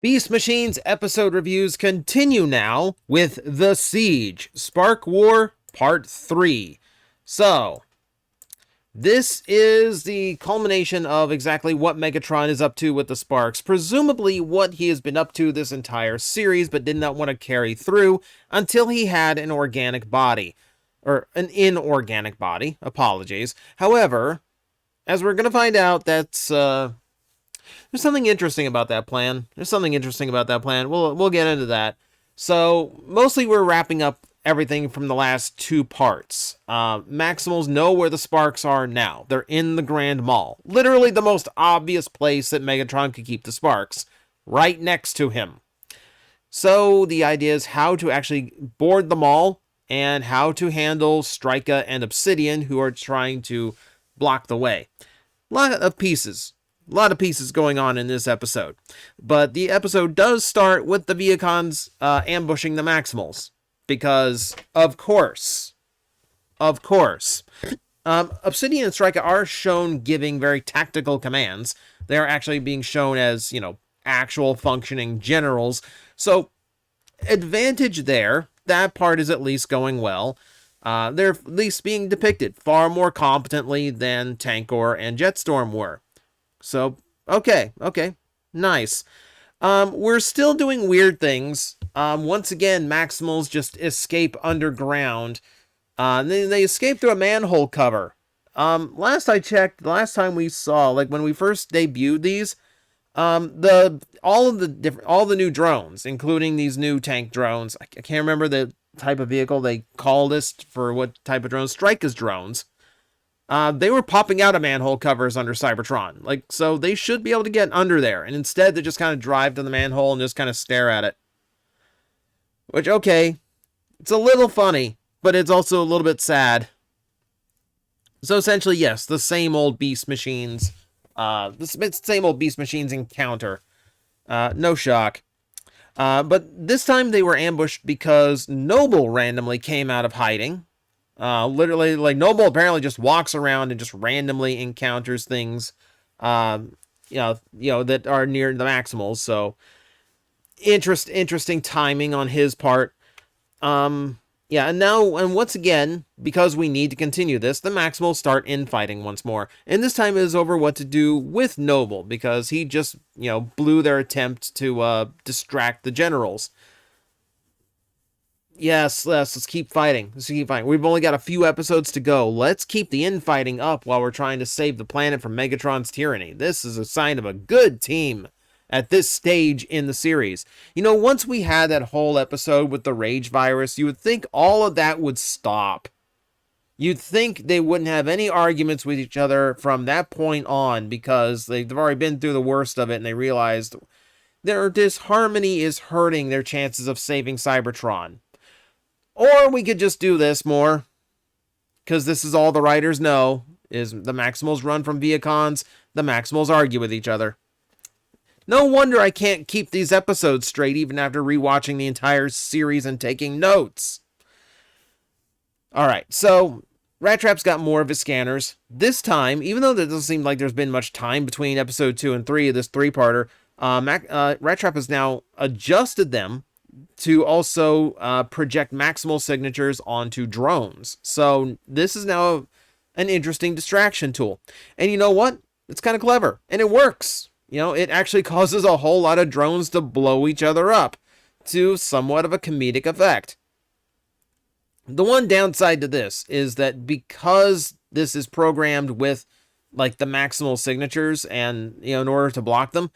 Beast Machines episode reviews continue now with The Siege, Sparkwar Part 3. So, this is the culmination of exactly what Megatron is up to with the Sparks, presumably what he has been up to this entire series, but did not want to carry through until he had an organic body. Or an inorganic body, apologies. However, as we're going to find out, there's something interesting about that plan. We'll get into that. So, mostly we're wrapping up everything from the last two parts. Maximals know where the Sparks are now. They're in the Grand Mall. Literally the most obvious place that Megatron could keep the Sparks. Right next to him. So, the idea is how to actually board the mall and how to handle Strika and Obsidian, who are trying to block the way. A lot of pieces going on in this episode. But the episode does start with the Viacons ambushing the Maximals. Because, of course. Obsidian and Strika are shown giving very tactical commands. They are actually being shown as, actual functioning generals. So, advantage there. That part is at least going well. They're at least being depicted far more competently than Tankor and Jetstorm were. So, okay, nice. We're still doing weird things. Once again, Maximals just escape underground. They escape through a manhole cover. Last I checked, the last time we saw, when we first debuted these, all the new drones, including these new tank drones. I can't remember the type of vehicle they call this for what type of drones. Strika's drones. They were popping out of manhole covers under Cybertron. So they should be able to get under there. And instead, they just kind of drive to the manhole and just kind of stare at it. Which, okay, it's a little funny, but it's also a little bit sad. So essentially, yes, the same old Beast Machines. The same old Beast Machines encounter. No shock. But this time they were ambushed because Noble randomly came out of hiding. Literally, Noble apparently just walks around and just randomly encounters things, that are near the Maximals. So, interesting timing on his part. And once again, because we need to continue this, the Maximals start infighting once more. And this time it is over what to do with Noble, because he just, blew their attempt to distract the generals. Yes, let's keep fighting. We've only got a few episodes to go. Let's keep the infighting up while we're trying to save the planet from Megatron's tyranny. This is a sign of a good team at this stage in the series. Once we had that whole episode with the Rage virus, you would think all of that would stop. You'd think they wouldn't have any arguments with each other from that point on, because they've already been through the worst of it and they realized their disharmony is hurting their chances of saving Cybertron. Or we could just do this more, because this is all the writers know, is the Maximals run from Viacons, the Maximals argue with each other. No wonder I can't keep these episodes straight even after rewatching the entire series and taking notes. Alright, so Rat Trap's got more of his scanners. This time, even though there doesn't seem like there's been much time between episode 2 and 3 of this three-parter, Rat Trap has now adjusted them to also project maximal signatures onto drones. So this is now an interesting distraction tool. And you know what? It's kind of clever. And it works. It actually causes a whole lot of drones to blow each other up to somewhat of a comedic effect. The one downside to this is that because this is programmed with the maximal signatures and, in order to block them,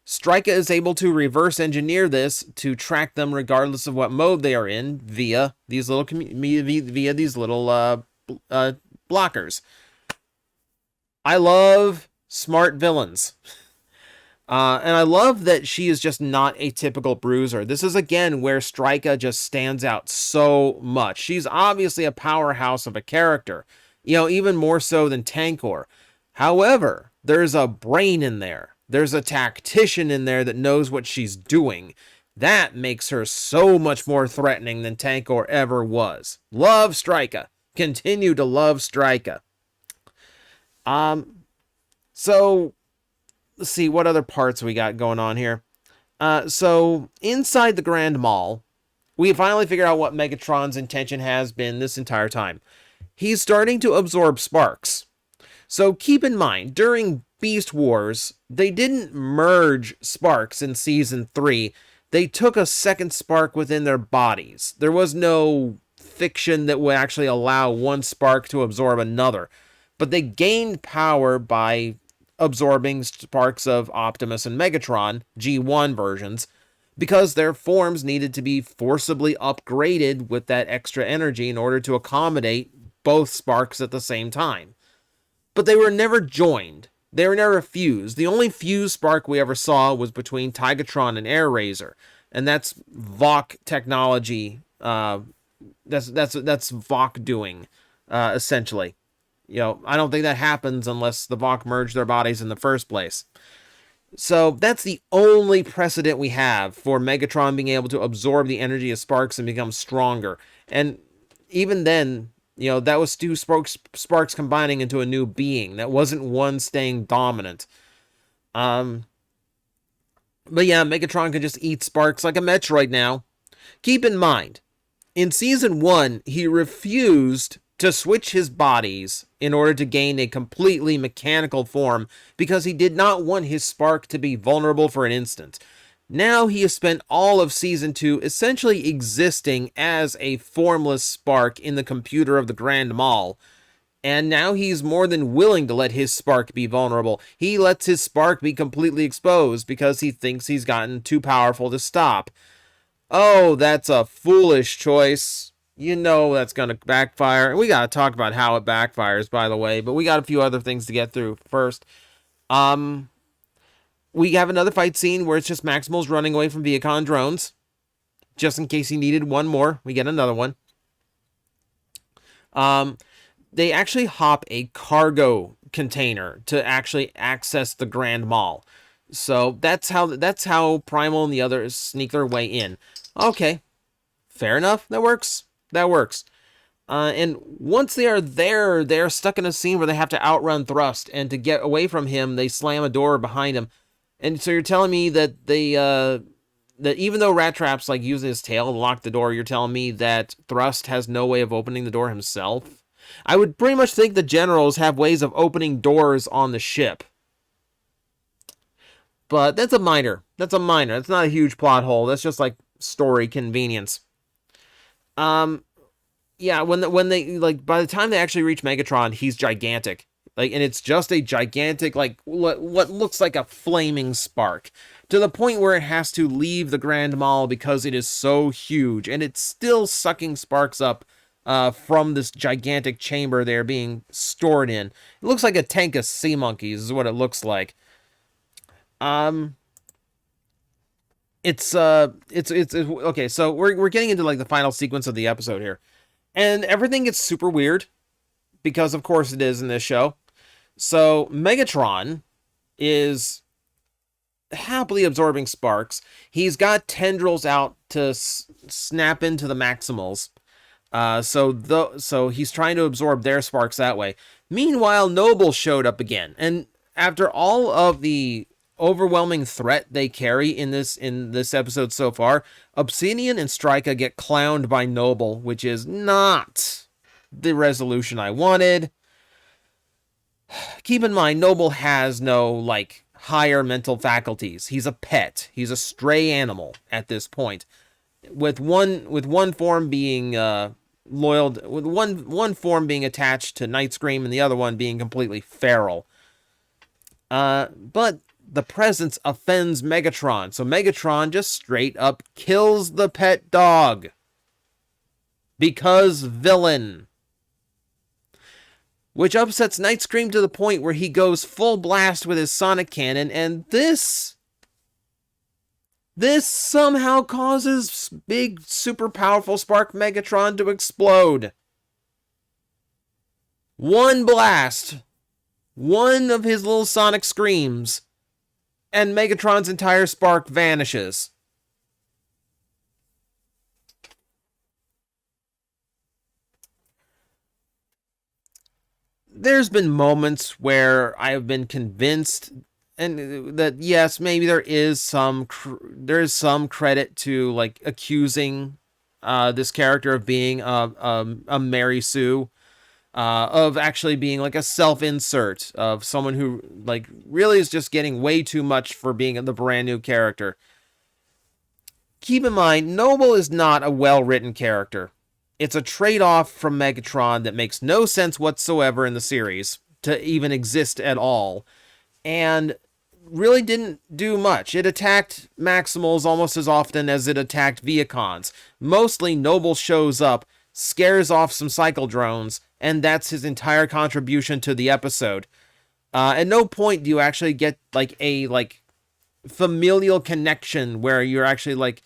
Strika is able to reverse engineer this to track them regardless of what mode they are in via these little blockers. I love smart villains. And I love that she is just not a typical bruiser. This is, again, where Strika just stands out so much. She's obviously a powerhouse of a character, even more so than Tankor. However, there's a brain in there. There's a tactician in there that knows what she's doing. That makes her so much more threatening than Tankor ever was. Love Strika. Continue to love Strika. So let's see what other parts we got going on here. So inside the Grand Mall, we finally figure out what Megatron's intention has been this entire time. He's starting to absorb sparks. So keep in mind, during Beast Wars, they didn't merge sparks in Season 3. They took a second spark within their bodies. There was no fiction that would actually allow one spark to absorb another. But they gained power by absorbing sparks of Optimus and Megatron, G1 versions, because their forms needed to be forcibly upgraded with that extra energy in order to accommodate both sparks at the same time. But they were never joined. They were never fused. The only fused spark we ever saw was between Tigatron and Air Razor, and that's Vok technology. That's Vok doing, essentially. I don't think that happens unless the Vok merge their bodies in the first place. So that's the only precedent we have for Megatron being able to absorb the energy of sparks and become stronger. And even then, that was two sparks combining into a new being. That wasn't one staying dominant. But yeah, Megatron can just eat sparks like a Metroid now. Keep in mind, in Season 1, he refused to switch his bodies in order to gain a completely mechanical form because he did not want his spark to be vulnerable for an instant. Now he has spent all of Season 2 essentially existing as a formless spark in the computer of the Grand Mall. And now he's more than willing to let his spark be vulnerable. He lets his spark be completely exposed because he thinks he's gotten too powerful to stop. Oh, that's a foolish choice. That's going to backfire. We got to talk about how it backfires, by the way. But we got a few other things to get through first. We have another fight scene where it's just Maximal's running away from Viacon drones. Just in case he needed one more, we get another one. They actually hop a cargo container to actually access the Grand Mall. So that's how Primal and the others sneak their way in. Okay, fair enough. That works. And once they are there, they're stuck in a scene where they have to outrun Thrust, and to get away from him, they slam a door behind him. And so you're telling me that that even though Rat Trap's like using his tail to lock the door, you're telling me that Thrust has no way of opening the door himself? I would pretty much think the generals have ways of opening doors on the ship. But that's a minor. That's not a huge plot hole. That's just like story convenience. Yeah, when they like by the time they actually reach Megatron, he's gigantic. And it's just a gigantic, what looks like a flaming spark, to the point where it has to leave the Grand Mall because it is so huge, and it's still sucking sparks up from this gigantic chamber they're being stored in. It looks like a tank of sea monkeys is what it looks like. It's okay. So we're getting into the final sequence of the episode here, and everything gets super weird because of course it is in this show. So Megatron is happily absorbing sparks. He's got tendrils out to snap into the Maximals. So he's trying to absorb their sparks that way. Meanwhile, Noble showed up again, and after all of the overwhelming threat they carry in this episode so far, Obsidian and Strika get clowned by Noble, which is not the resolution I wanted. Keep in mind, Noble has no, higher mental faculties. He's a pet. He's a stray animal at this point. With one form being loyal, with one form being attached to Night Scream and the other one being completely feral. But the presence offends Megatron, so Megatron just straight up kills the pet dog. Because villain. Which upsets Night Scream to the point where he goes full blast with his sonic cannon, and this somehow causes big, super powerful Spark Megatron to explode. One blast, one of his little sonic screams, and Megatron's entire spark vanishes. There's been moments where I have been convinced, and that yes, maybe there is some credit to like accusing this character of being a Mary Sue, of actually being like a self-insert of someone who like really is just getting way too much for being the brand new character. Keep in mind, Noble is not a well-written character. It's a trade-off from Megatron that makes no sense whatsoever in the series to even exist at all, and really didn't do much. It attacked Maximals almost as often as it attacked Viacons. Mostly, Noble shows up, scares off some cycle drones, and that's his entire contribution to the episode. At no point do you actually get like a familial connection where you're actually like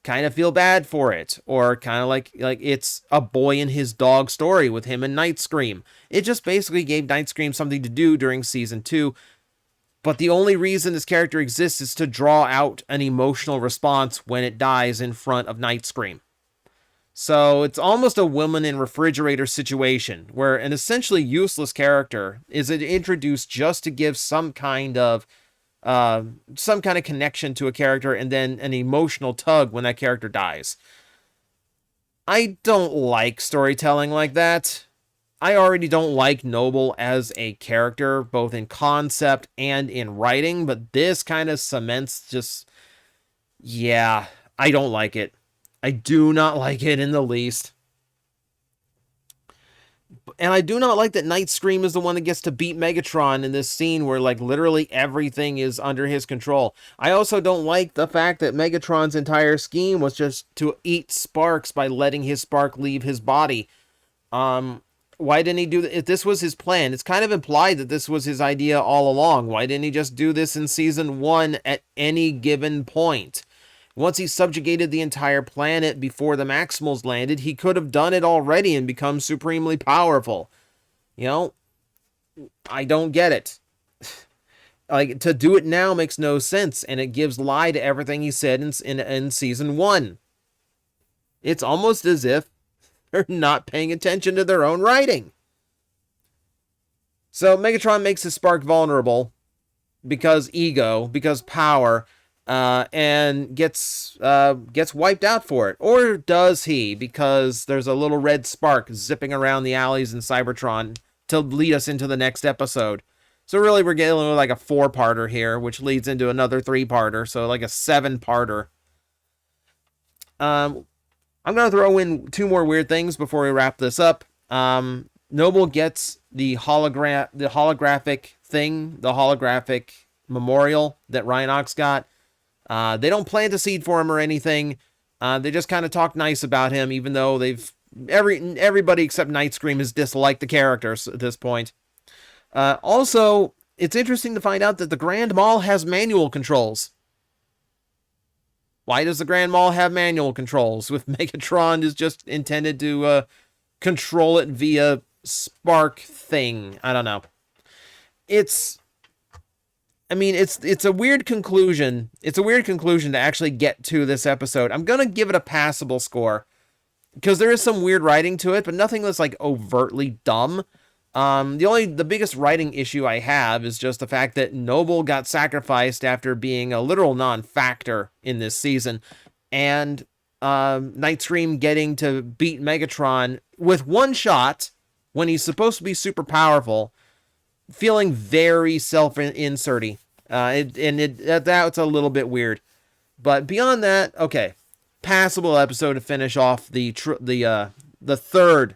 kind of feel bad for it, or kind of like it's a boy and his dog story with him and Nightscream. It just basically gave Nightscream something to do during season 2, but the only reason this character exists is to draw out an emotional response when it dies in front of Nightscream. So it's almost a woman in refrigerator situation, where an essentially useless character is introduced just to give some kind of connection to a character, and then an emotional tug when that character dies. I don't like storytelling like that. I already don't like Noble as a character, both in concept and in writing, but this kind of cements just... yeah, I don't like it. I do not like it in the least. And I do not like that Nightscream is the one that gets to beat Megatron in this scene where, like, literally everything is under his control. I also don't like the fact that Megatron's entire scheme was just to eat sparks by letting his spark leave his body. Why didn't he do that? If this was his plan, it's kind of implied that this was his idea all along. Why didn't he just do this in season 1 at any given point? Once he subjugated the entire planet before the Maximals landed, he could have done it already and become supremely powerful. You know, I don't get it. Like, to do it now makes no sense, and it gives lie to everything he said in season 1. It's almost as if they're not paying attention to their own writing. So Megatron makes his spark vulnerable because ego, because power, and gets wiped out for it. Or does he? Because there's a little red spark zipping around the alleys in Cybertron to lead us into the next episode. So really we're getting like a 4-parter here, which leads into another 3-parter, so like a 7-parter. I'm going to throw in 2 more weird things before we wrap this up. Noble gets the holographic thing, the holographic memorial that Rhinox got. They don't plant a seed for him or anything. They just kind of talk nice about him, even though everybody except Nightscream has disliked the characters at this point. Also, it's interesting to find out that the Grand Mall has manual controls. Why does the Grand Mall have manual controls if Megatron is just intended to control it via spark thing? I don't know. It's a weird conclusion. It's a weird conclusion to actually get to this episode. I'm going to give it a passable score because there is some weird writing to it, but nothing that's like overtly dumb. The biggest writing issue I have is just the fact that Noble got sacrificed after being a literal non-factor in this season, and Nightscream getting to beat Megatron with one shot when he's supposed to be super powerful, feeling very self-inserty. That's a little bit weird. But beyond that, okay, passable episode to finish off the third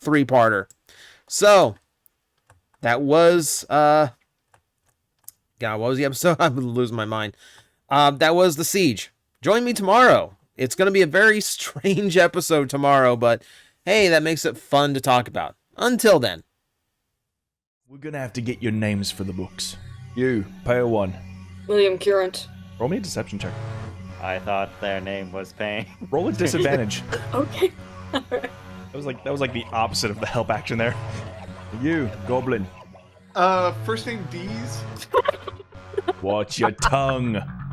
3-parter. So that was God, what was the episode? I'm losing my mind. That was The Siege. Join me tomorrow. It's going to be a very strange episode tomorrow, but hey, that makes it fun to talk about. Until then. We're going to have to get your names for the books. You, Pale 1. William Current. Roll me a deception check. I thought their name was Pain. Roll a disadvantage. Okay. Alright. That was like the opposite of the help action there. You, Goblin. First name D's. Watch your tongue.